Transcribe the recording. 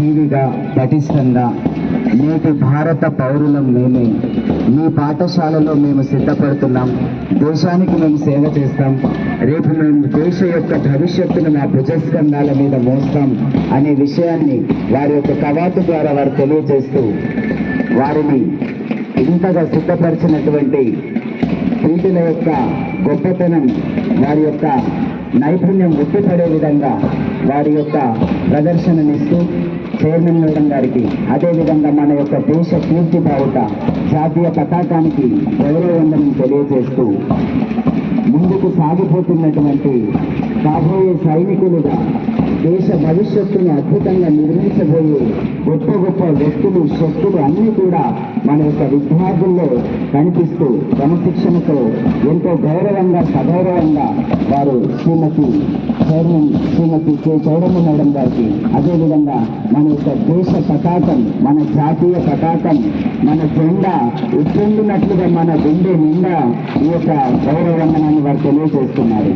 ఠీవిగా పటిష్టంగా నేటి భారత పౌరులం మేమే. మీ పాఠశాలలో మేము సిద్ధపడుతున్నాం. దేశానికి మేము సేవ చేస్తాం. రేపు మేము దేశ యొక్క భవిష్యత్తును మా భుజస్కంధాల మీద మోస్తాం అనే విషయాన్ని వారి యొక్క కవాతు ద్వారా వారు తెలియజేస్తూ వారిని ఇంతగా సిద్ధపరిచినటువంటి పీటుల యొక్క గొప్పతనం, వారి యొక్క నైపుణ్యం ఉట్టిపడే విధంగా వారి యొక్క ప్రదర్శననిస్తూ చైర్మన్ మేడం గారికి, అదేవిధంగా మన యొక్క దేశ కీర్తి బావుట జాతీయ పతాకానికి గౌరవవందనం తెలియజేస్తూ ముందుకు సాగిపోతున్నటువంటి కాబోయే సైనికులుగా దేశ భవిష్యత్తును అద్భుతంగా నిర్మించబోయే గొప్ప గొప్ప వ్యక్తులు, శక్తులు అన్నీ కూడా మన యొక్క విద్యార్థుల్లో కనిపిస్తూ క్రమశిక్షణతో ఎంతో గౌరవంగా సగౌరవంగా వారు శ్రీమతి కె చౌడమ్మ మేడం గారికి, అదేవిధంగా మన యొక్క దేశ పతాకం, మన జాతీయ పతాకం, మన జెండా ఉప్పొంగినట్లుగా మన గుండె నిండా ఈ యొక్క గౌరవవందనాన్ని వారు తెలియజేస్తున్నారు.